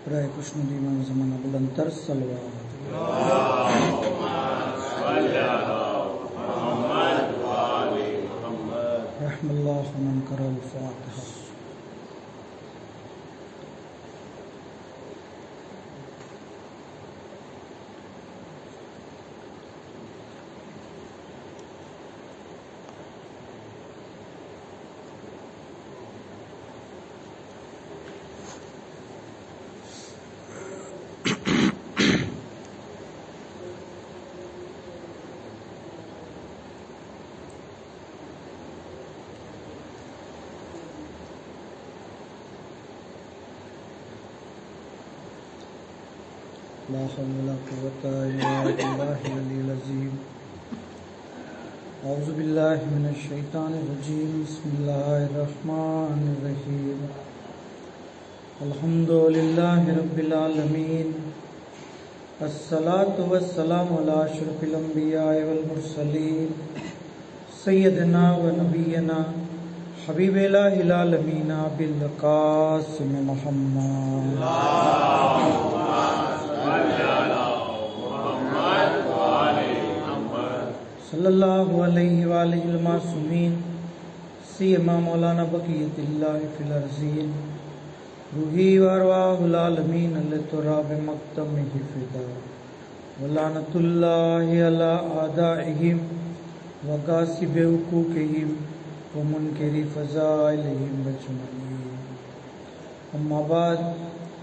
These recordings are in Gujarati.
برائے کشن دیمان زمانہ بلندر صلوات رحم اللہ من کرا الفاتحہ. لا حول ولا قوة إلا بالله العلي العظيم. أعوذ بالله من الشيطان الرجيم. بسم الله الرحمن الرحيم. الحمد لله رب العالمين. الصلاة والسلام على أشرف الأنبياء والمرسلين سيدنا ونبينا حبيب الله العالمين أبي القاسم محمد صلی اللہ علیہ وآلہ المعصومین سیما مولانا بقیت اللہ فی الارضین روحی وارواح العالمین لتراب مقتمہ فدا ولعنت اللہ علی اعدائہم وغاصب حقوقہم ومنکر فضائلہم اجمعین. اما بعد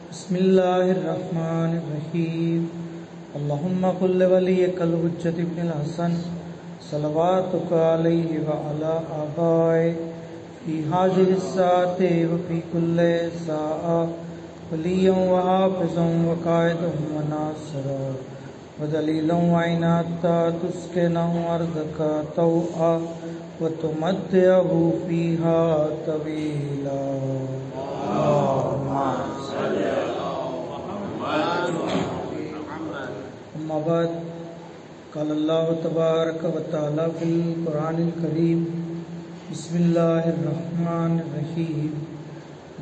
بسم اللہ الرحمن الرحیم. اللہم قل ولیک الحجۃ ابن الحسن صلواتک علیہ وعلی آبائہ فی هذه الساعة وفی کل ساعة ولیا وحافظا وقائدا وناصرا ودلیلا وعناتا تسکنہ ارضک طوعا وتمتعہ فیہا طویلا. اما بعد قال اللہ تبارک و تعالی فی القرآن الکریم بسم اللہ الرحمن الرحیم.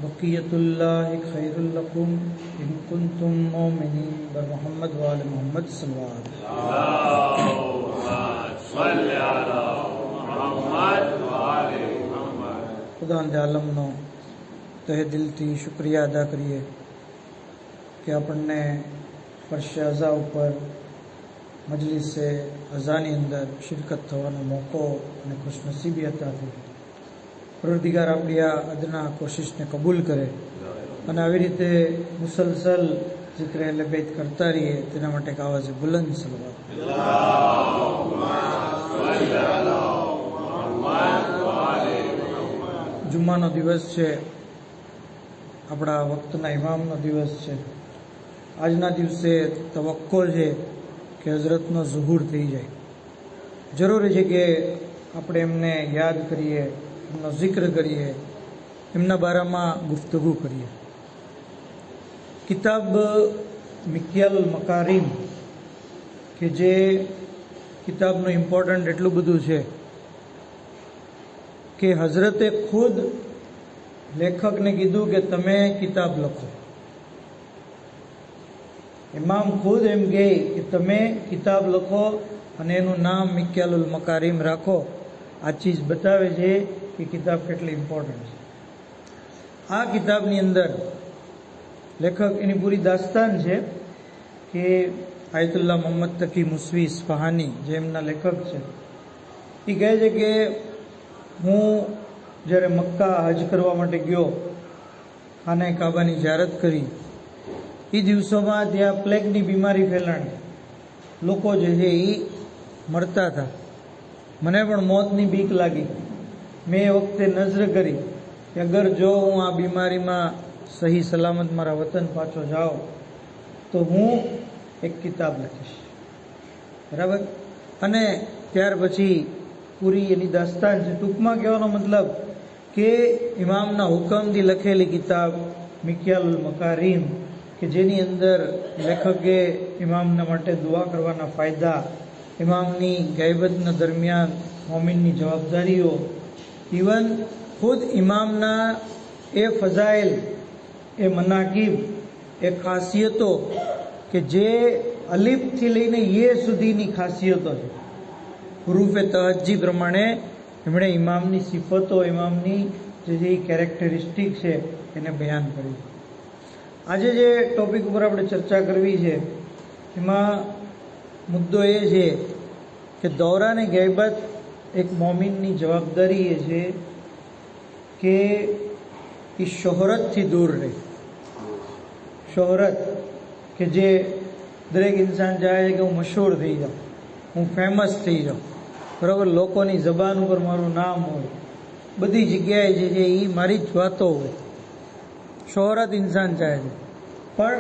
بقیت اللہ خیر لکم ان کنتم مومنین. بر محمد وآل محمد صلوات. خدا دے عالم نو تہ دل تھی شکریہ ادا کریے کہ اپنے فرش ازا اوپر مجلس سے ازانی اندر شرکت تھوانو موقع نے خوش نصیبی عطا تھی. پروردگار اپنی ادنا کوشش نے قبول کرے અને આવી રીતે મુસલસલ ذکر اہل بیت کرتا રહીએ તેના માટે આવાજ બુલંદ સલવાત. જુમ્માનો દિવસ છે, આપણા વક્તના ઇમામનો દિવસ છે. આજના દિવસે તવક્કો છે કે હઝરતનો ઝુહુર થઈ જાય. જરૂરી છે કે આપણે એમને યાદ કરીએ, એમનો જિક્ર કરીએ, એમના બારામાં ગુફ્તગુ કરીએ. કિતાબ મિક્યાલ મકારીમ કે જે કિતાબનું ઇમ્પોર્ટન્ટ એટલું બધું છે કે હઝરતે ખુદ લેખકને કીધું કે તમે કિતાબ લખો. ઇમામ ખુદ એમ કહે કે તમે કિતાબ લખો અને એનું નામ મિક્યાલુલ મકારીમ રાખો. આ ચીજ બતાવે છે કે કિતાબ કેટલી ઇમ્પોર્ટન્ટ છે. આ કિતાબની અંદર લેખક એની પૂરી દાસ્તાન છે કે આયતુલ્લાહ મોહમ્મદ તકી મુસવી ઇસ્ફહાની જે એમના લેખક છે એ કહે છે કે હું જ્યારે મક્કા હજ કરવા માટે ગયો, ખાને કાબાની ઝિયારત કરી, એ દિવસોમાં ત્યાં પ્લેગની બીમારી ફેલાણી, લોકો જે છે એ મરતા હતા. મને પણ મોતની બીક લાગી. મેં એ વખતે નજર કરી કે અગર જો હું આ બીમારીમાં સહી સલામત મારા વતન પાછો જાઉં તો હું એક કિતાબ લખીશ, બરાબર. અને ત્યાર પછી પૂરી એની દાસ્તાન છે. ટૂંકમાં કહેવાનો મતલબ કે ઇમામના હુકમથી લખેલી કિતાબ મિક્યાલુલ મકારીમ, કે જેની અંદર લેખકે ઇમામના માટે દુઆ કરવાના ફાયદા, ઇમામની ગૈબતના દરમિયાન મોમિનની જવાબદારીઓ, ઇવન ખુદ ઇમામના એ ફઝાઇલ, એ મનાકીબ, એ ખાસિયતો કે જે અલીફથી લઈને યે સુધીની ખાસિયતો છે. હુરૂફે તહજી પ્રમાણે એમણે ઇમામની સિફતો, ઇમામની જે કેરેક્ટરિસ્ટિક છે એને બયાન કરી. આજે જે ટોપિક ઉપર આપણે ચર્ચા કરવી છે એમાં મુદ્દો એ છે કે દૌરાને ગૈબત એક મોમિનની જવાબદારી એ છે કે એ શોહરતથી દૂર રહે. શોહરત કે જે દરેક ઇન્સાન ચાહે છે કે હું મશહૂર થઈ જાઉં, હું ફેમસ થઈ જાઉં, બરાબર, લોકોની જબાન ઉપર મારું નામ હોય, બધી જગ્યાએ જે છે એ મારી જ વાતો હોય. શોહરત ઇન્સાન ચાહે છે. પણ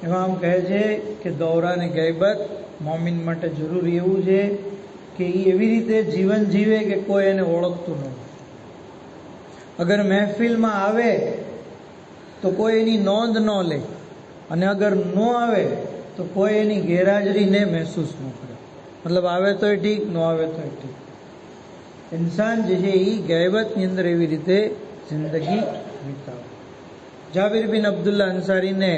ઇમામ કહે છે કે દૌરાને ગૈબત મોમિન માટે જરૂરી એવું છે કે એ એવી રીતે જીવન જીવે કે કોઈ એને ઓળખતું ન હોય. અગર મહેફિલમાં આવે તો કોઈ એની નોંધ ન લે, અને અગર ન આવે તો કોઈ એની ગેરહાજરીને મહેસૂસ ન કરે. મતલબ આવે તોય ઠીક, ન આવે તોય ઠીક. ઇન્સાન જે છે એ ગૈબતની અંદર એવી રીતે જિંદગી વિતાવે. જાબિર બિન અબ્દુલ્લા અંસારીને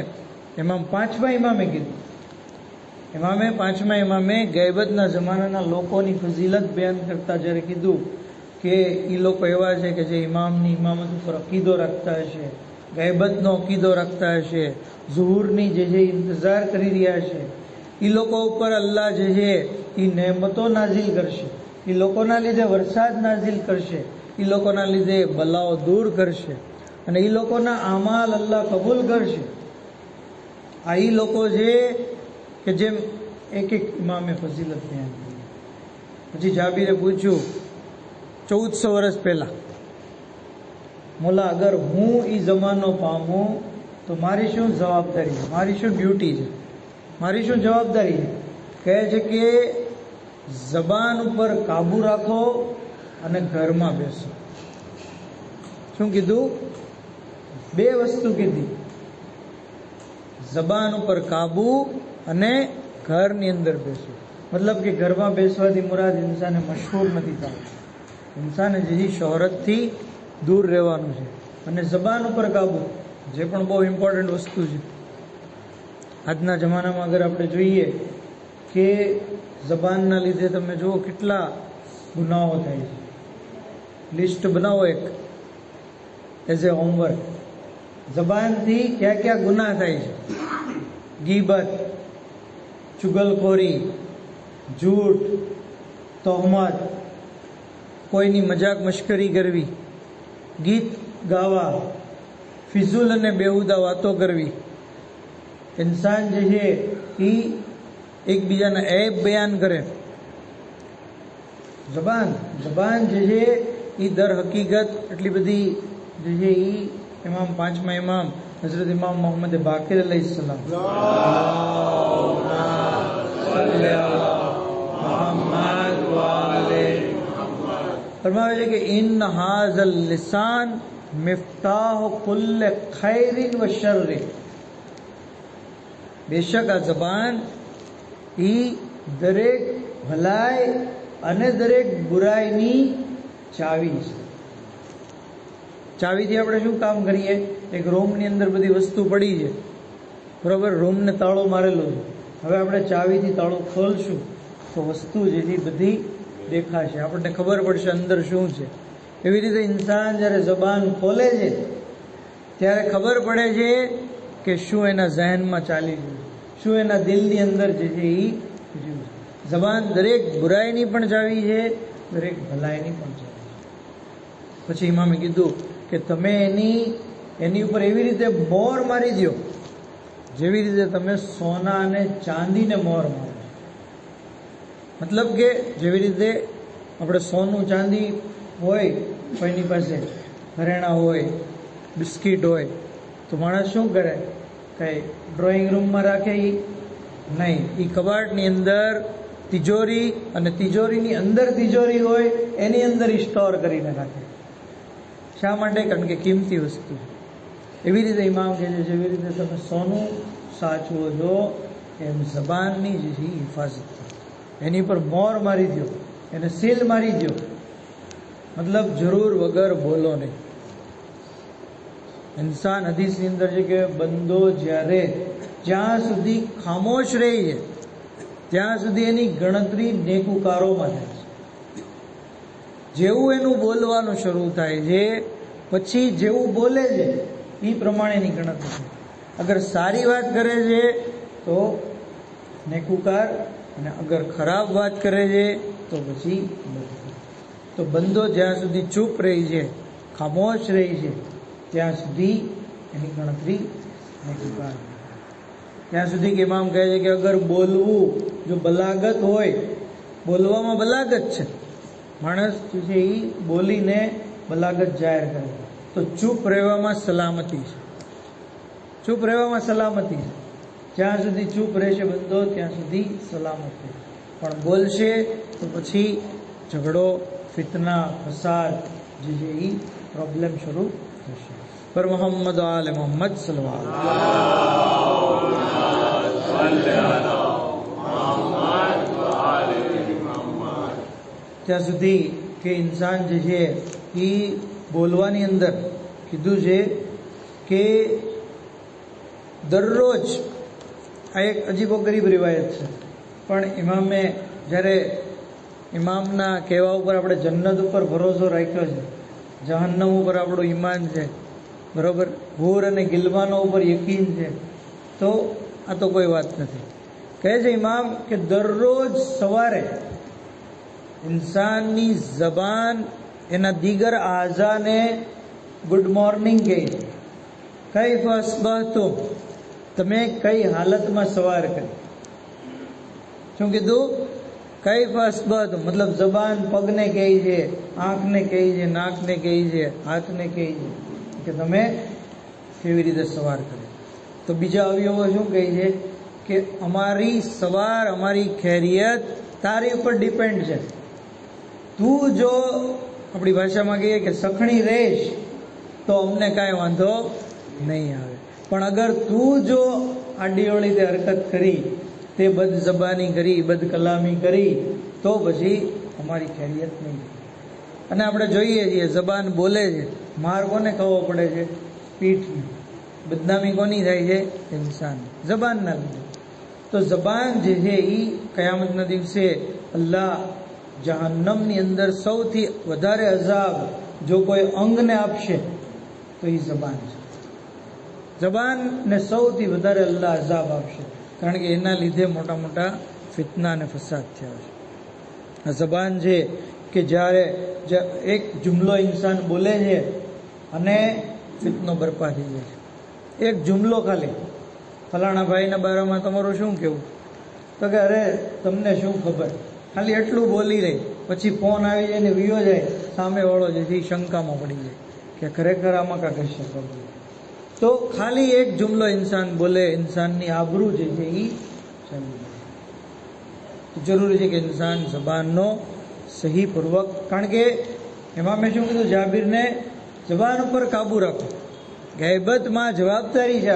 પાંચમા ઇમામે કીધું. પાંચમા ઇમામે ગૈબતના જમાનાના લોકોની ફઝીલત બયાન કરતા જ્યારે કીધું કે એ લોકો એવા છે કે જે ઇમામની ઇમામત ઉપર અકીદો રાખતા હશે, ગૈબતનો અકીદો રાખતા હશે, ઝુહુરની જે છે ઇંતજાર કરી રહ્યા છે, એ લોકો ઉપર અલ્લાહ જે છે એ નહેમતો નાઝિલ કરશે, એ લોકોના લીધે વરસાદ નાઝિલ કરશે, એ લોકોના લીધે બલાઓ દૂર કરશે, અને એ લોકોના અમાલ અલ્લાહ કબૂલ કરશે. આ એ લોકો છે કે જેમ એક એક ઇમામે ફઝીલત બયાન કરી. પછી જાબીરે પૂછ્યું 1400 વર્ષ પહેલા, મોલા અગર હું એ જમાનો પામું તો મારી શું જવાબદારી છે, મારી શું ડ્યુટી છે, મારી શું જવાબદારી છે? કહે છે કે જબાન ઉપર કાબુ રાખો અને ઘરમાં બેસો. શું કીધું? બે વસ્તુ કીધી, જબાન ઉપર કાબુ અને ઘરની અંદર બેસો. મતલબ કે ઘરમાં બેસવાથી મુરાદ ઇન્સાને મશહૂર નથી થવું, ઇન્સાને જે શોહરતથી દૂર રહેવાનું છે. અને જબાન ઉપર કાબુ, જે પણ બહુ ઇમ્પોર્ટન્ટ વસ્તુ છે. આજના જમાનામાં અગર આપણે જોઈએ કે જબાનના લીધે તમે જુઓ કેટલા ગુનાઓ થાય છે. લિસ્ટ બનાવો એક એઝ એ હોમવર્ક. જબાનથી ક્યાં ક્યાં ગુના થાય છે? ગીબત, ચુગલખોરી, જૂઠ, તહોમત, કોઈની મજાક મશ્કરી કરવી, ગીત ગાવા, ફિઝુલ અને બેહુદા વાતો કરવી. ઇન્સાન જે છે એ એકબીજાના એબ બયાન કરે. જબાન જે છે એ દર હકીકત એટલી બધી જે છે એ પાંચમા ઇમામ હઝરત ઇમામ મોહમ્મદ બાકિર અલૈહિસ્સલામ ફરમાવે છે કે ઇન હાઝલ લિસાન મિફ્તાહ કુલ્લ ખૈરિન વ શર્ર. બેશક આ જબાન ઈ દરેક ભલાઈ અને દરેક બુરાઈની ચાવી છે. ચાવીથી આપણે શું કામ કરીએ? એક રૂમની અંદર બધી વસ્તુ પડી છે, બરોબર, રૂમને તાળો મારેલો છે. હવે આપણે ચાવીથી તાળો ખોલશું તો વસ્તુ જે છે બધી દેખાશે, આપણને ખબર પડશે અંદર શું છે. એવી રીતે ઇન્સાન જ્યારે જબાન ખોલે છે ત્યારે ખબર પડે છે કે શું એના ઝહેનમાં ચાલી રહ્યું છે, શું એના દિલની અંદર જે છે એ રહ્યું છે. જબાન દરેક બુરાઈની પણ ચાવી છે, દરેક ભલાઈની પણ ચાવી છે. પછી ઇમામે કીધું કે તમે એની ઉપર એવી રીતે મોર મારી દો જેવી રીતે તમે સોના અને ચાંદીને મોર મારો. મતલબ કે જેવી રીતે આપણે સોનું ચાંદી હોય કોઈની પાસે ઘરેણાં હોય, બિસ્કિટ હોય, તો માણસ શું કરે? કંઈ ડ્રોઈંગ રૂમમાં રાખે નહીં. એ કબાટની અંદર તિજોરી, અને તિજોરીની અંદર તિજોરી હોય એની અંદર સ્ટોર કરીને રાખે. શા માટે? કારણ કે કિંમતી વસ્તુ. એવી રીતે ઇમામ કહે છે, જેવી રીતે તમે સોનું સાચવો છો એમ જબાનની જે છે હિફાજત કરો. એની પર મોર મારી દો, એને સીલ મારી દો, મતલબ જરૂર વગર બોલો નહીં. ઇન્સાન હદીસની અંદર છે કે બંદો જ્યાં સુધી ખામોશ રહી છે ત્યાં સુધી એની ગણતરી નેકુકારોમાં થાય છે. જેવું એનું બોલવાનું શરૂ થાય છે પછી જેવું બોલે છે એ પ્રમાણેની ગણતરી છે. અગર સારી વાત કરે છે તો નેકુકાર, અને અગર ખરાબ વાત કરે છે તો પછી તો બંદો જ્યાં સુધી ચૂપ રહી છે, ખામોશ રહી છે, ત્યાં સુધી એની ગણતરી નેકુકાર. ત્યાં સુધી કે ઇમામ કહે છે કે અગર બોલવું જો બલાગત હોય, બોલવામાં બલાગત છે, માણસ છે એ બોલીને બલાગત જાહેર કરે, તો ચૂપ રહેવામાં સલામતી છે. ચૂપ રહેવામાં સલામતી છે. જ્યાં સુધી ચૂપ રહેશે બંદો ત્યાં સુધી સલામત છે. પણ બોલશે તો પછી ઝઘડો, ફિતના, ફસાદ જે છે એ પ્રોબ્લેમ શરૂ થશે. પર મોહમ્મદ આલે મોહમ્મદ સલ્લલ્લાહુ ત્યાં સુધી કે ઇન્સાન જે છે એ બોલવાની અંદર કીધું છે કે દરરોજ, આ એક અજીબોગરીબ રિવાયત છે, પણ ઇમામે જ્યારે ઇમામના કહેવા ઉપર આપણે જન્નત ઉપર ભરોસો રાખ્યો છે, જહન્નમ ઉપર આપણું ઈમાન છે, બરોબર, હૂર અને ગિલવાનો ઉપર યકીન છે, તો આ તો કોઈ વાત નથી. કહે છે ઇમામ કે દરરોજ સવારે ઇન્સાનની જબાન એના દીગર આઝાને ગુડ મોર્નિંગ કહે છે. કૈફ અસ્બહતુમ, તમે કઈ હાલતમાં સવાર કરી. શું કીધું? કૈફ અસ્બહતુમ, મતલબ જબાન પગને કહે છે, આંખને કહે છે, નાકને કહે છે, હાથને કહે છે કે તમે કેવી રીતે સવાર કરી. તો બીજા અવયવો શું કહે છે કે અમારી સવાર, અમારી ખૈરિયત તારી ઉપર ડિપેન્ડ છે. તું જો આપણી ભાષામાં કહીએ કે સખણી રહેશ તો અમને કાંઈ વાંધો નહીં આવે, પણ અગર તું જો આડીઓળી તે હરકત કરી, તે બદઝબાની કરી, બદકલામી કરી, તો પછી અમારી ખૈરિયત નહીં. અને આપણે જોઈએ છીએ જબાન બોલે છે, માર કોને ખાવો પડે છે? પીઠને. બદનામી કોની થાય છે? ઇન્સાન, જબાનના લીધે. તો જબાન જે છે એ કયામતના દિવસે અલ્લાહ જહન્નમની અંદર સૌથી વધારે અઝાબ જો કોઈ અંગને આપશે તો એ જબાન છે. જબાનને સૌથી વધારે અલ્લાહ અઝાબ આપશે, કારણ કે એના લીધે મોટા મોટા ફિતના અને ફસાદ થયા છે. આ જબાન છે કે જ્યારે એક જુમલો ઇન્સાન બોલે છે અને ફિતનો બરપા થઈ જાય છે. એક જુમલો ખાલી, ફલાણા ભાઈના બારામાં તમારું શું કહેવું? તો કે અરે તમને શું ખબર, ખાલી એટલું બોલી રહી, પછી ફોન આવી જાય ને વિયો જાય, સામેવાળો જેથી શંકામાં પડી જાય કે ખરેખર આમાં કાંક હશે. તો ખાલી એક જુમલો ઇન્સાન બોલે, ઇન્સાનની આબરૂ જે છે એ ચાલી જાય. જરૂરી છે કે ઇન્સાન જબાનનો સહી પૂર્વક, કારણ કે એમાં મેં શું કીધું, જાબીરને જબાન ઉપર કાબુ રાખો. ગૈબતમાં જવાબદારી છે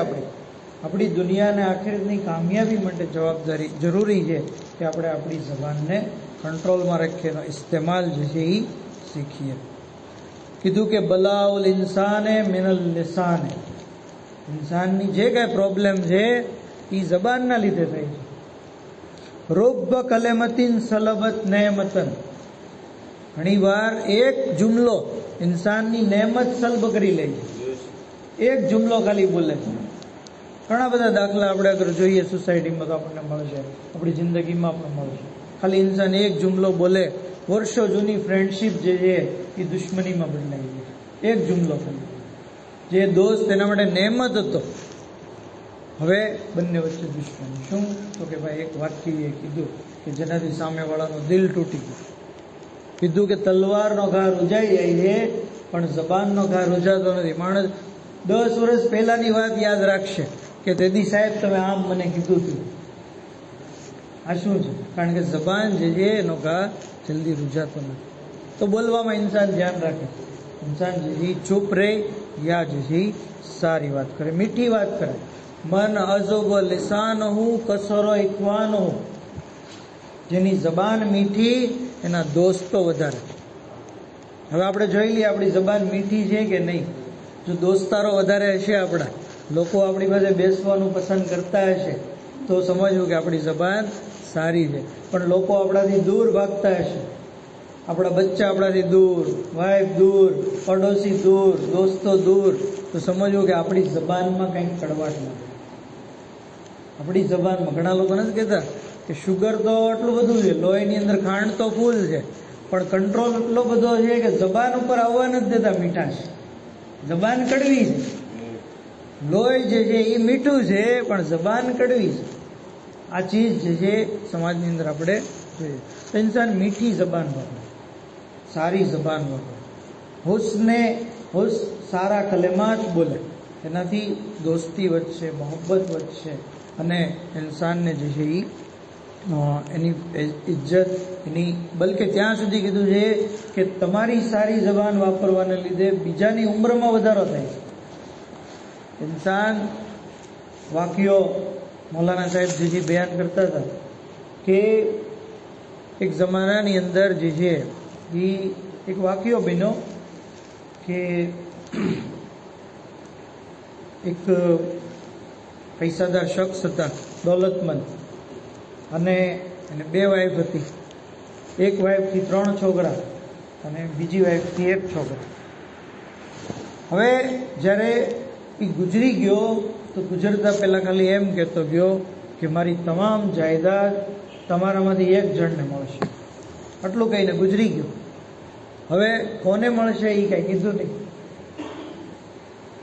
આપણી દુનિયાને આખિરતની કામયાબી માટે જવાબદારી જરૂરી છે કે આપણે આપણી જબાનને કંટ્રોલમાં રાખીએ, એનો ઇસ્તેમાલ જે છે એ શીખીએ. કીધું કે બલાઉલ ઇન્સાને મિનલ લિસાને, ઇન્સાનની જે કાંઈ પ્રોબ્લેમ છે એ જબાનના લીધે થાય છે. રુબ્બ કલેમતિન સલબત નેમતન, ઘણીવાર એક જુમલો ઇન્સાનની નેમત સલ્બ કરી લે છે. એક જુમલો ખાલી બોલે. ઘણા બધા દાખલા આપણે અગર જોઈએ સોસાયટીમાં તો આપણને મળશે, આપણી જિંદગીમાં પણ મળશે. ખાલી ઇન્સાન એક જુમલો બોલે, વર્ષો જૂની ફ્રેન્ડશીપ જે છે એ દુશ્મનીમાં બદલાઈ ગઈ. એક જુમલો ખાલી, જે દોસ્ત એના માટે નેમત હતો, હવે બંને વચ્ચે દુશ્મની. શું? તો કે ભાઈ એક વાક્ય કીધું કે જેનાથી સામેવાળાનું દિલ તૂટી ગયું. કીધું કે તલવારનો ઘા રૂજાઈ જાય છે પણ જબાનનો ઘા રૂજાતો નથી. માણસ 10 વર્ષ પહેલાની વાત યાદ રાખશે કે તેદી સાહેબ તમે આમ મને કીધું હતું. આ શું છે? કારણ કે જબાન જે છે એનો ઘા જલ્દી રૂજાતો નથી. તો બોલવામાં ઇન્સાન ધ્યાન રાખે, ઇન્સાન જે છે ચૂપ રહે યા જે છે સારી વાત કરે, મીઠી વાત કરે. મન અજોબ લિસાન હું કસરો ઇખવાન હું, જેની જબાન મીઠી એના દોસ્તો વધારે. હવે આપણે જોઈ લઈએ આપણી જબાન મીઠી છે કે નહીં. જો દોસ્તારો વધારે હશે, આપણા લોકો આપણી પાસે બેસવાનું પસંદ કરતા હશે, તો સમજવું કે આપણી જબાન સારી છે. પણ લોકો આપણાથી દૂર ભાગતા હશે, આપણા બચ્ચા આપણાથી દૂર, વાઈફ દૂર, પડોશી દૂર, દોસ્તો દૂર, તો સમજવું કે આપણી જબાનમાં કંઈક કડવાટ લાગે. આપણી જબાનમાં ઘણા લોકો નથી કહેતા કે શુગર તો એટલું બધું છે, લોહીની અંદર ખાંડ તો ફૂલ છે, પણ કંટ્રોલ એટલો બધો છે કે જબાન ઉપર આવવા નથી દેતા મીઠાશ. જબાન કડવી છે, લોહી જે છે એ મીઠું છે, પણ જબાન કડવી છે. આ ચીજ જે છે સમાજની અંદર આપણે જોઈએ. તો ઇન્સાન મીઠી જબાન વાપરે, સારી જબાન વાપરે, હુસ્ન સારા કલેમાત બોલે, એનાથી દોસ્તી વધશે, મોહબ્બત વધશે, અને ઇન્સાનને જે છે એની ઇજ્જત એની, બલકે ત્યાં સુધી કીધું છે કે તમારી સારી જબાન વાપરવાને લીધે બીજાની ઉંમરમાં વધારો થાય છે. ઇન્સાન વાક્યો મૌલાના સાહેબ જે બયાન કરતા હતા કે એક જમાનાની અંદર જે છે એ એક વાક્યો બન્યો કે એક પૈસાદાર શખ્સ હતા, દોલતમંદ, અને એને 2 વાઈફ હતી. એક વાઈફથી 3 છોકરા અને બીજી વાઈફથી 1 છોકરો. હવે જ્યારે એ ગુજરી ગયો તો ગુજરતા પહેલાં ખાલી એમ કહેતો ગયો કે મારી તમામ જાયદાદ તમારામાંથી 1 જણને મળશે. આટલું કહીને ગુજરી ગયો. હવે કોને મળશે એ કાંઈ કીધું નહીં.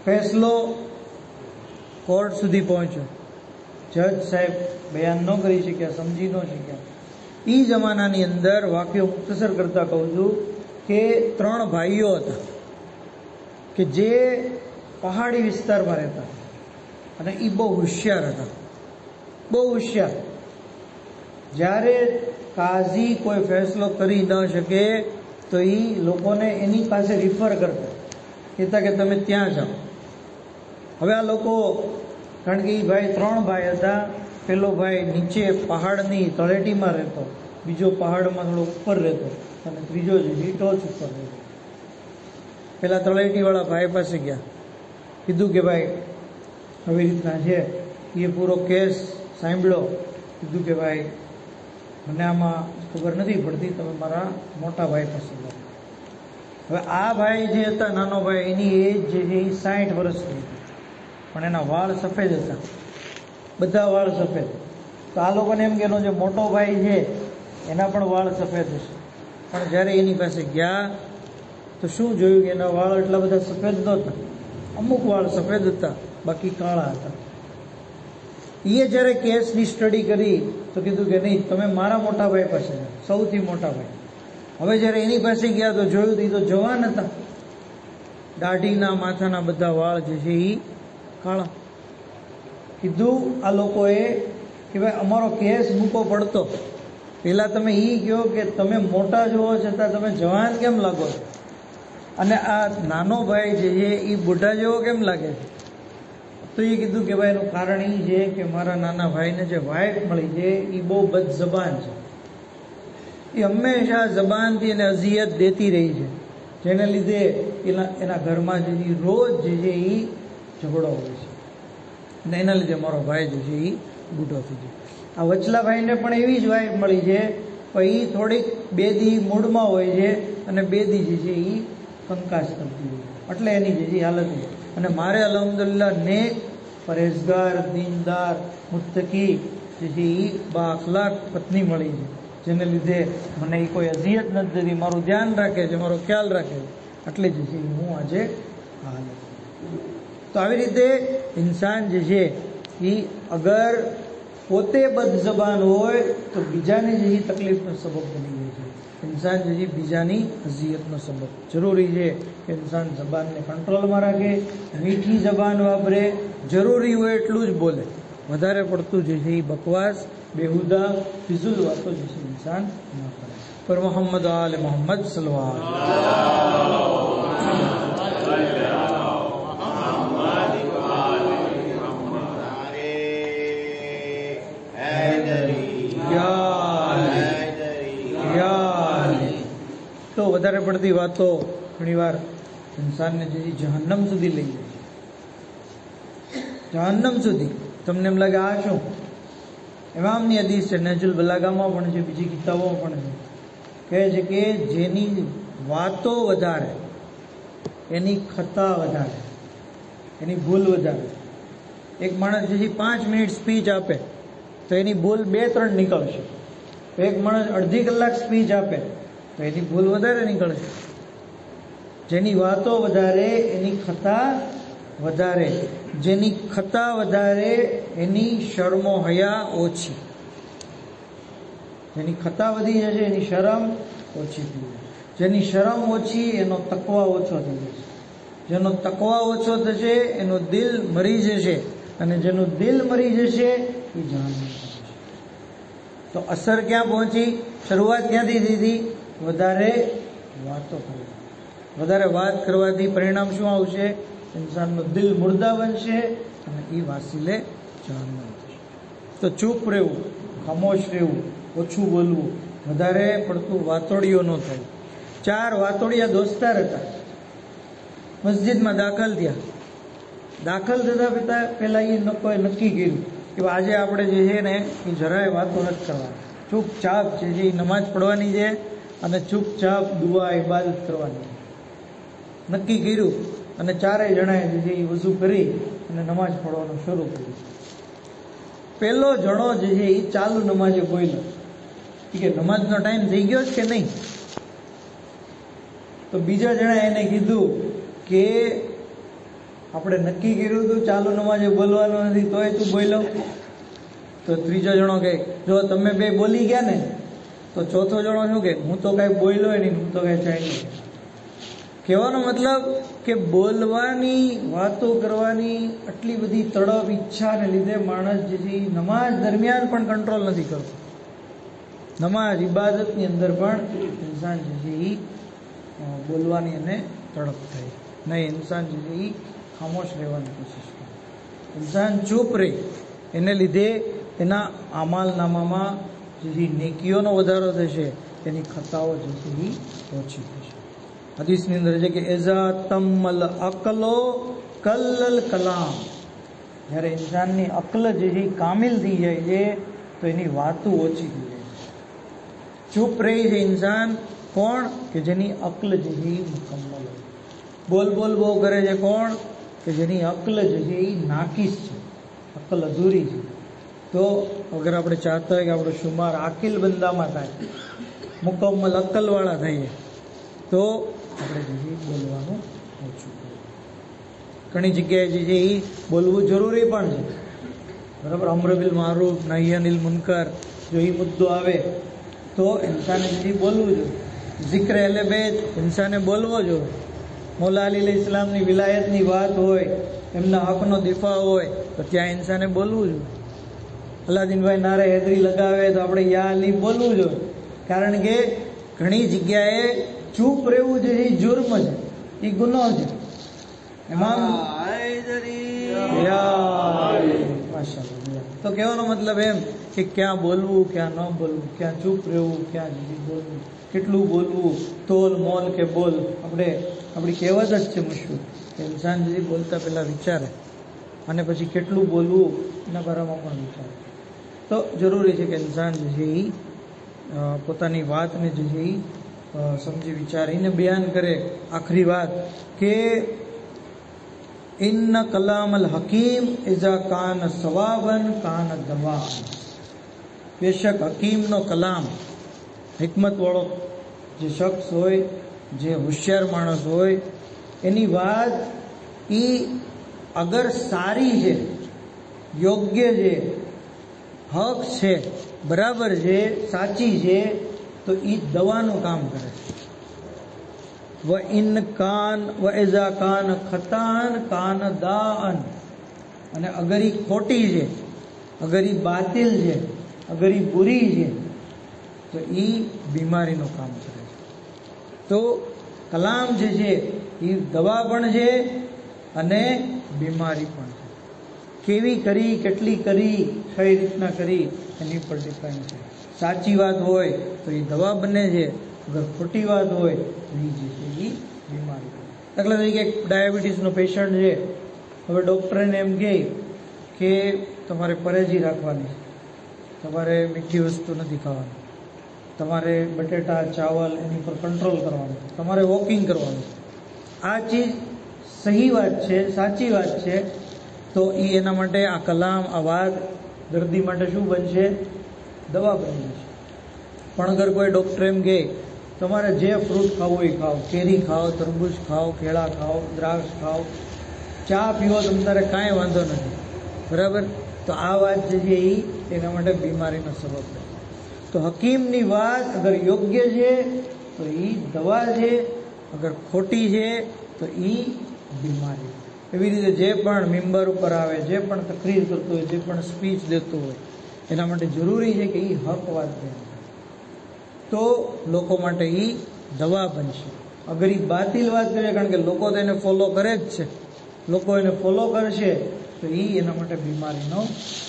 ફેસલો કોર્ટ સુધી પહોંચ્યો. જજ સાહેબ બયાન ન કરી શક્યા, સમજી ન શક્યા. એ જમાનાની અંદર વાક્ય મુખ્તસર કરતા કહું છું કે 3 ભાઈઓ હતા કે જે પહાડી વિસ્તારમાં રહેતા, અને એ બહુ હોશિયાર હતા, બહુ હોશિયાર. જ્યારે કાઝી કોઈ ફેસલો કરી ન શકે તો એ લોકોને એની પાસે રિફર કરતા, કહેતા કે તમે ત્યાં જાઓ. હવે આ લોકો, કારણ કે એ ભાઈ 3 ભાઈ હતા, પેલો ભાઈ નીચે પહાડની તળેટીમાં રહેતો, બીજો પહાડમાં થોડો ઉપર રહેતો, અને ત્રીજો જે ટોચ ઉપર રહેતો. પેલા તળેટીવાળા ભાઈ પાસે ગયા, કીધું કે ભાઈ આવી રીતના છે. એ પૂરો કેસ સાંભળ્યો. કીધું કે ભાઈ મને આમાં ખબર નથી પડતી, તમે મારા મોટા ભાઈ પાસે જાઓ. હવે આ ભાઈ જે હતા, નાનો ભાઈ, એની એજ જે છે એ 60 વર્ષની હતી, પણ એના વાળ સફેદ હતા, બધા વાળ સફેદ. તો આ લોકોને એમ કે જે મોટો ભાઈ છે એના પણ વાળ સફેદ હશે. પણ જ્યારે એની પાસે ગયા તો શું જોયું કે એના વાળ એટલા બધા સફેદ નહોતા. અમુક વાળ સફેદ હતા, બાકી કાળા હતા. એ જ્યારે કેસની સ્ટડી કરી તો કીધું કે નહીં, તમે મારા મોટા ભાઈ પાસે જાઓ, સૌથી મોટા ભાઈ. હવે જ્યારે એની પાસે ગયા તો જોયું તો એ તો જવાન હતા, દાઢીના માથાના બધા વાળ જે છે એ કાળા. કીધું આ લોકોએ કે ભાઈ અમારો કેસ મૂકો પડતો, પહેલાં તમે એ કહો કે તમે મોટા જોવો છતાં તમે જવાન કેમ લાગો છો, અને આ નાનો ભાઈ જે છે એ બુઢા જેવો કેમ લાગે છે? તો એ કીધું કે ભાઈ એનું કારણ એ છે કે મારા નાના ભાઈને જે વાઈફ મળી છે એ બહુ બદજબાન છે. એ હંમેશા જબાનથી એને અઝિયત દેતી રહી છે, જેને લીધે એના ઘરમાં જે રોજ જે છે એ ઝઘડો હોય છે, અને એના લીધે મારો ભાઈ જે છે એ બુઢો થઈ જાય. આ વચલા ભાઈને પણ એવી જ વાઈફ મળી છે, પણ એ થોડીક બેદી મૂડમાં હોય છે, અને બેદી જે છે એ કંકાસ કરતી હોય, એટલે એની જે છે હાલત છે. અને મારે અલ્હમ્દુલિલ્લાહ નેક, પરેઝગાર, દીનદાર, મુત્તકી જે છે એ બાઅખલાક પત્ની મળી છે, જેને લીધે મને એ કોઈ અઝિયત નથી દેતી, મારું ધ્યાન રાખે છે, મારો ખ્યાલ રાખે છે, એટલે જે છે હું આજે હાલ. તો આવી રીતે ઇન્સાન જે છે એ અગર પોતે બદજબાન હોય તો બીજાને જે તકલીફનો સબબ બની જાય છે. इंसान जी बीजानी अजियतनो सबब जरूरी है कि इंसान जबान ने कंट्रोल में राखे, मीठी जबान वापरे, जरूरी हो एटलू ज बोले, वधारे पड़तुं जे छे बकवास बेहुदा फिजूल वातो जे छे इंसान न करे। पर मोहम्मद आल मोहम्मद सल्लल्लाहु अलैहि तो વધારે પડતી વાતો ઘણીવાર ઇન્સાનને જે જહન્નમ સુધી લઈ જાય છે, જહન્નમ સુધી। તમને એમ લાગે આ શું? ઇમામની હદીસ છે, નહજુલ બલાગામાં પણ છે, બીજી કિતાબોમાં પણ છે, કહે છે કે જેની વાતો વધારે એની ખતા વધારે, એની ભૂલ વધારે। એક માણસ જે 5 મિનિટ સ્પીચ આપે તો એની ભૂલ 2-3 નીકળશે, તો એક માણસ અડધી કલાક સ્પીચ આપે તો એની ભૂલ વધારે નીકળશે। જેની વાતો વધારે એની ખતા વધારે, જેની ખતા વધારે એની શર્મો હયા ઓછી, જેની ખતા વધી જશે એની શરમ ઓછી થઈ જશે, જેની શરમ ઓછી એનો તકવા ઓછો થઈ જશે, જેનો તકવા ઓછો થશે એનો દિલ મરી જશે, અને જેનું દિલ મરી જશે એ જહાન્નમ જશે। તો અસર ક્યાં પહોંચી? શરૂઆત ક્યાંથી થઈ હતી? વધારે વાતો કરવી। વધારે વાત કરવાથી પરિણામ શું આવશે? ઇન્સાનનું દિલ મુર્દા બનશે અને એ વાસીલે જહાન્નમ થશે। તો ચૂપ રહેવું, ખામોશ રહેવું, ઓછું બોલવું, વધારે પડતું વાતોડિયો ન થાય। 4 વાતોડિયા દોસ્તાર હતા, મસ્જિદમાં દાખલ થયા। દાખલ થતા પહેલા એ લોકોએ નક્કી કર્યું કે આજે આપણે જે છે ને એ જરાય વાતો નથી કરવાની, ચૂપચાપ છે જે નમાજ પઢવાની છે અને ચૂપચાપ દુઆ ઇબાદત કરવાની નક્કી કર્યું। અને 4 જણાએ જે એ વઝુ કરી અને નમાજ પઢવાનું શરૂ કર્યું। પહેલો જણો જે છે એ ચાલુ નમાજે બોલ્યો કે નમાજનો ટાઈમ થઈ ગયો છે કે નહીં? તો બીજા જણાએ એને કીધું કે આપણે નક્કી કર્યું હતું ચાલુ નમાજે બોલવાનું નથી તોય તું બોલ્યો? તો ત્રીજો જણો કહે જો તમે 2 બોલી ગયા ને, તો ચોથો જણો શું કે હું તો કાંઈ બોલ્યો નહીં, હું તો કાંઈ ચાલ્યો। કહેવાનો મતલબ કે બોલવાની, વાતો કરવાની આટલી બધી તડપ ઈચ્છાને લીધે માણસ જે છે નમાજ દરમિયાન પણ કંટ્રોલ નથી કરતો। નમાજ ઇબાદતની અંદર પણ ઇન્સાન જે છે એ બોલવાની એને તડપ થાય નહીં, ઇન્સાન જે છે એ ખામોશ રહેવાની કોશિશ કરે, ઇન્સાન ચૂપ રહે। એને લીધે એના અમાલનામામાં જે નેકીઓનો વધારો થશે, એની ખતાઓ જે છે એ ઓછી થશે। હદીસની અંદર છે કે એઝા તમલ અકલો કલ્લલ કલામ, જ્યારે ઇન્સાનની અકલ જે છે કામિલ થઈ જાય છે તો એની વાતો ઓછી થઈ જાય છે। ચૂપ રહી છે ઇન્સાન કોણ? કે જેની અકલ જે છે એ મુકમ્મલ હોય। બોલ બોલ બહુ કરે છે કોણ? કે જેની અકલ જે છે એ નાકીસ છે, અકલ અધૂરી છે। તો અગર આપણે ચાહતા હોય કે આપણો શુમાર આકિલ બંદામાં થાય, મુકમ્મલ અક્કલવાળા થઈએ, તો આપણે જે છે બોલવાનું ઓછું કરીએ। ઘણી જગ્યાએ જે છે એ બોલવું જરૂરી પણ છે, બરાબર? અમ્ર બિલ મારૂફ નહી અનિલ મુનકર, જો એ મુદ્દો આવે તો ઇન્સાને જે બોલવું જોઈએ। ઝિક્ર અહલે બેત ઇન્સાને બોલવો જોઈએ। મૌલા અલી ઇસ્લામની વિલાયતની વાત હોય, એમના હકનો દિફા હોય તો ત્યાં ઇન્સાને બોલવું જોઈએ। અલાદીનભાઈ નારે હેદરી લગાવે તો આપણે યા અલી બોલવું જોઈએ, કારણ કે ઘણી જગ્યાએ ચૂપ રહેવું જે જુર્મ છે, એ ગુનો છે। ઇમામ તો કહેવાનો મતલબ એમ કે ક્યાં બોલવું, ક્યાં ન બોલવું, ક્યાં ચૂપ રહેવું, ક્યાં બોલવું, કેટલું બોલવું, તોલ મોલ કે બોલ। આપણી કહેવત જ છે મશહૂર કે ઇન્સાન જે બોલતા પહેલા વિચારે અને પછી કેટલું બોલવું એના બારામાં પણ વિચારે। તો જરૂરી છે કે ઇન્સાન જે છે એ પોતાની વાતને જે છે એ સમજી વિચારીને બયાન કરે। આખરી વાત કે ઇન્ન કલામ અલ હકીમ ઇઝા કાન સવાબન કાન દવા, બેશક હકીમનો કલામ, હિકમતવાળો જે શખ્સ હોય, જે હોશિયાર માણસ હોય, એની વાત એ અગર સારી છે, યોગ્ય છે, હક છે, બરાબર છે, સાચી છે, તો એ દવાનું કામ કરે છે. વ ઇન કાન વ એઝા કાન ખતાન કાન દાન, અને અગર એ ખોટી છે, અગર એ બાતિલ છે, અગર એ બુરી છે, તો એ બીમારીનું કામ કરે છે. તો કલામ જે છે એ દવા પણ છે અને બીમારી પણ છે. કેવી કરી, કેટલી કરી, કઈ રીતના કરી, એની પર ડિપેન્ડ છે. સાચી વાત હોય તો એ દવા બને છે, અગર ખોટી વાત હોય તો એ જે છે એ બીમારી. દાખલા તરીકે એક ડાયાબિટીસનો પેશન્ટ છે. હવે ડૉક્ટરને એમ કહે કે તમારે પરેજી રાખવાની છે, તમારે મીઠી વસ્તુ નથી ખાવાની, તમારે બટેટા ચાવલ એની પર કંટ્રોલ કરવાનું છે, તમારે વોકિંગ કરવાનું છે. આ ચીજ સહી વાત છે, સાચી વાત છે, તો એ એના માટે આ કલામ, આ વાત દર્દી માટે શું બનશે? દવા બની જશે. પણ અગર કોઈ ડૉક્ટર એમ કહે તમારે જે ફ્રૂટ ખાવું એ ખાઓ, કેરી ખાઓ, તરબૂચ ખાઓ, કેળા ખાઓ, દ્રાક્ષ ખાઓ, ચા પીવો, તમારે કાંઈ વાંધો નથી, બરાબર, તો આ વાત જે છે એ એના માટે બીમારીનો સબબ છે. તો હકીમની વાત અગર યોગ્ય છે તો એ દવા છે, અગર ખોટી છે તો એ બીમારી. એવી રીતે જે પણ મેમ્બર ઉપર આવે, જે પણ તકરીર કરતું હોય, જે પણ સ્પીચ દેતું હોય, એના માટે જરૂરી છે કે એ હક વાત કહે, તો લોકો માટે એ દવા બનશે. અગર એ બાતિલ વાત કરે, કારણ કે લોકો તો એને ફોલો કરે જ છે, લોકો એને ફોલો કરશે, તો એ એના માટે બીમારીનો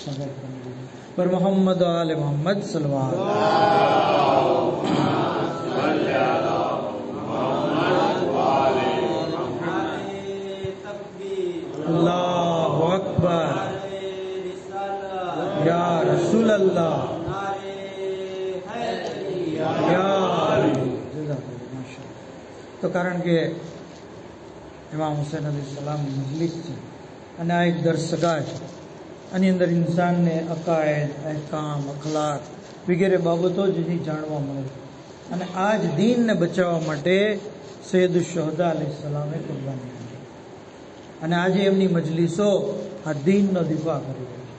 સબબ બની જશે. પર મોહમ્મદ આલે મોહમ્મદ સલ્લલ્લાહુ અલ્લાહુ અકબર, યા રસૂલ અલ્લાહ, તો કારણ કે ઇમામ હુસૈન અલૈહિસ્સલામની મજલિસ છે અને આ એક દરસગાહ છે. આની અંદર ઇન્સાનને અકાયદ, અહેકામ, અખલાક વગેરે બાબતો જ જાણવા મળે છે. અને આ જ દીનને બચાવવા માટે સૈયદુશ શુહદા અલૈહિસ્સલામે કુરબાની કરી. અને આજે એમની મજલિસો આ દીનનો દિફા કરી રહી છે.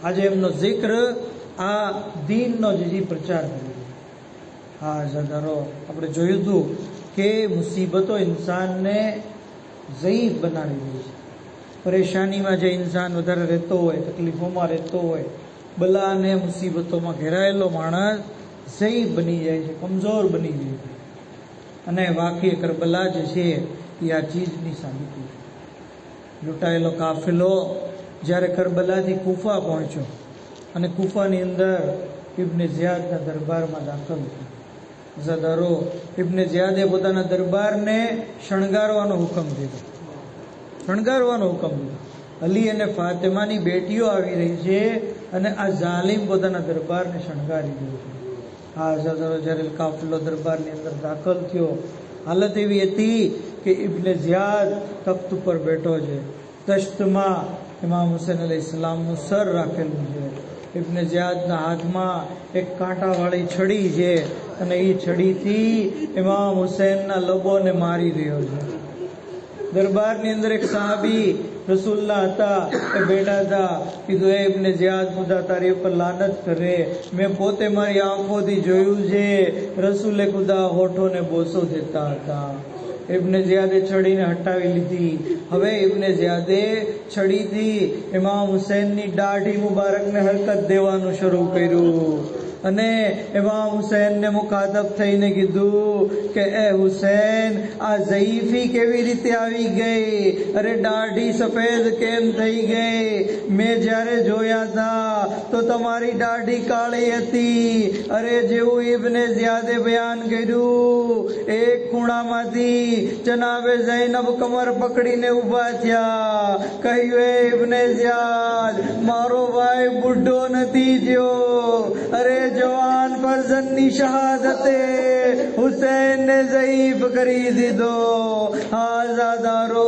આજે એમનો જિક્ર આ દીનનો જે પ્રચાર કરી રહ્યો છે. હા જગારો આપણે જોયું હતું કે મુસીબતો ઇન્સાનને ઝઈફ બનાવી દે છે. પરેશાનીમાં જે ઇન્સાન વધારે રહેતો હોય, તકલીફોમાં રહેતો હોય, બલા અને મુસીબતોમાં ઘેરાયેલો માણસ ઝઈફ બની જાય છે, કમજોર બની જાય છે. અને વાકીએ કરબલા જે છે એ આ ચીજની સાબિતી છે. લૂંટાયેલો કાફિલો જ્યારે કરબલાથી કુફા પહોંચ્યો અને કુફાની અંદર ઇબ્ને ઝિયાદના દરબારમાં દાખલ થયો. ઝદારો ઇબ્ને ઝિયાદે પોતાના દરબારને શણગારવાનો હુકમ દીધો, શણગારવાનો હુકમ દીધો. અલી અને ફાતિમાની બેટીઓ આવી રહી છે અને આ ઝાલિમ પોતાના દરબારને શણગારી રહ્યો છે. આ ઝદારો જ્યારે કાફિલો દરબારની અંદર દાખલ થયો, હાલત એવી હતી કે ઇબ્ને ઝિયાદ તખ્ત ઉપર બેઠો છે, તશ્તમાં ઇમામ હુસૈન અલૈહિસ્સલામનું સર રાખેલું છે, ઇબ્ને ઝિયાદના હાથમાં એક કાંટાવાળી છડી છે અને એ છડીથી ઇમામ હુસૈનના લબોને મારી રહ્યો છે. દરબારની અંદર એક સાહાબી રસૂલના હતા, એ બેઠા હતા. કીધું એ ઇબ્ને ઝિયાદ ખુદા તારી ઉપર લાનત કરે, મેં પોતે મારી આંખોથી જોયું છે રસૂલે ખુદા હોઠોને બોસો દેતા હતા. ઇબ્ને ઝિયાદે છડીને હટાવી લીધી. હવે ઇબ્ને ઝિયાદે છડીથી ઇમામ હુસૈનની દાઢી મુબારકને હરકત દેવાનું શરૂ કર્યું અને ઇમામ હુસૈનને મુખાતબ થઈને કીધું કે એ હુસૈન, આ ઝઈફી કેવી રીતે આવી ગઈ? અરે દાઢી સફેદ કેમ થઈ ગઈ? મેં જ્યારે જોયા હતા તો તમારી દાઢી કાળી હતી. અરે જેવું ઇબ્ને ઝિયાદે બયાન કર્યું, એક ખૂણામાંથી જનાબે ઝૈનબ કમર પકડીને ઊભા થયા. કહ્યું એ ઇબ્ને ઝિયાદ, મારો ભાઈ બુઢો નથી થયો. અરે જવાન ફરઝનની શહાદતે હુસૈનને ઝઈફ કરી દીધો. હાઝાદારો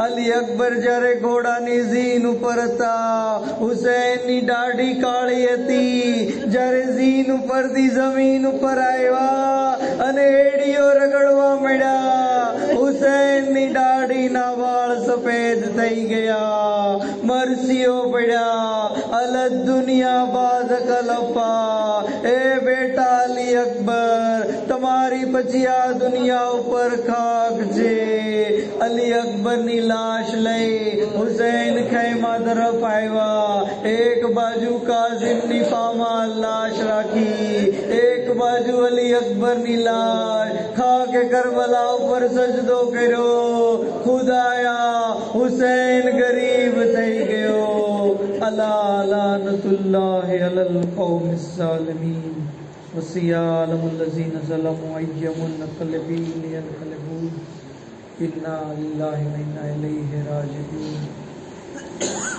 અલી અકબર જ્યારે ઘોડાની ઝીન ઉપર હતા, હુસૈનની દાઢી કાળી હતી. જ્યારે ઝીન ઉપરથી જમીન ઉપર આવ્યા અને એડીઓ રગડવા મળ્યા, હુસૈનની દાઢીના વાળ સફેદ થઈ ગયા, મરસીઓ પડ્યા. અલદ દુનિયા બાદ કલફા, એ બેટા અલી અકબર, પછી આ દુનિયા ઉપર ખાક છે. અલી અકબરની લાશ લઈ હુસૈન ખૈમા તરફ આવ્યા. એક બાજુ કાઝિમની પામાં લાશ રાખી, એક બાજુ અલી અકબરની લાશ. ખાકે કરબલા ઉપર સજદો કર્યો. ખુદાયા હુસૈન ગરીબ થઈ ગયો. અલા લાનતુલ્લાહ અલલ કૌમિસ ઝાલિમીન وسيعلم الذين ظلموا أي منقلب ينقلبون إنا لله وإنا إليه راجعون.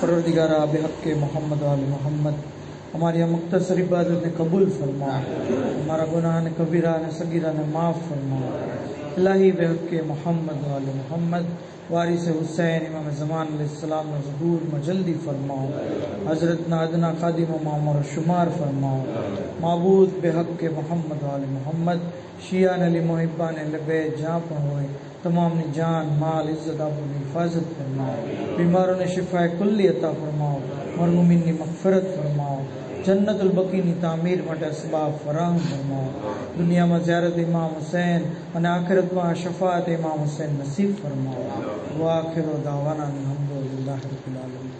پروردگارا بحق محمد وآل محمد ہماری مختصر عبادت نے قبول فرما. ہمارا گناہ نے کبیرہ نے صغیرہ نے معاف فرما. الہی بحق محمد وآل محمد وارث حسین امام زمان علیہ السلام نے ظہور میں جلدی فرماؤ. حضرت نادنا خادم و معمر شمار فرماؤ. معبود بحق محمد وآل محمد شیعان علی محبان لبیت جہاں پر ہوئے تمام نے جان مال عزت آبرو کی حفاظت فرماؤ. بیماروں نے شفا کلی عطا فرماؤ. مرحومین کی مغفرت فرماؤ. جنت البقی کی تعمیر માટે اسباب فراہم فرماؤ. دنیا میں زیارت امام حسین اور آخرت میں شفاعت امام حسین نصیب فرماؤ. وآخر دعوانا الحمدللہ رب العالمین.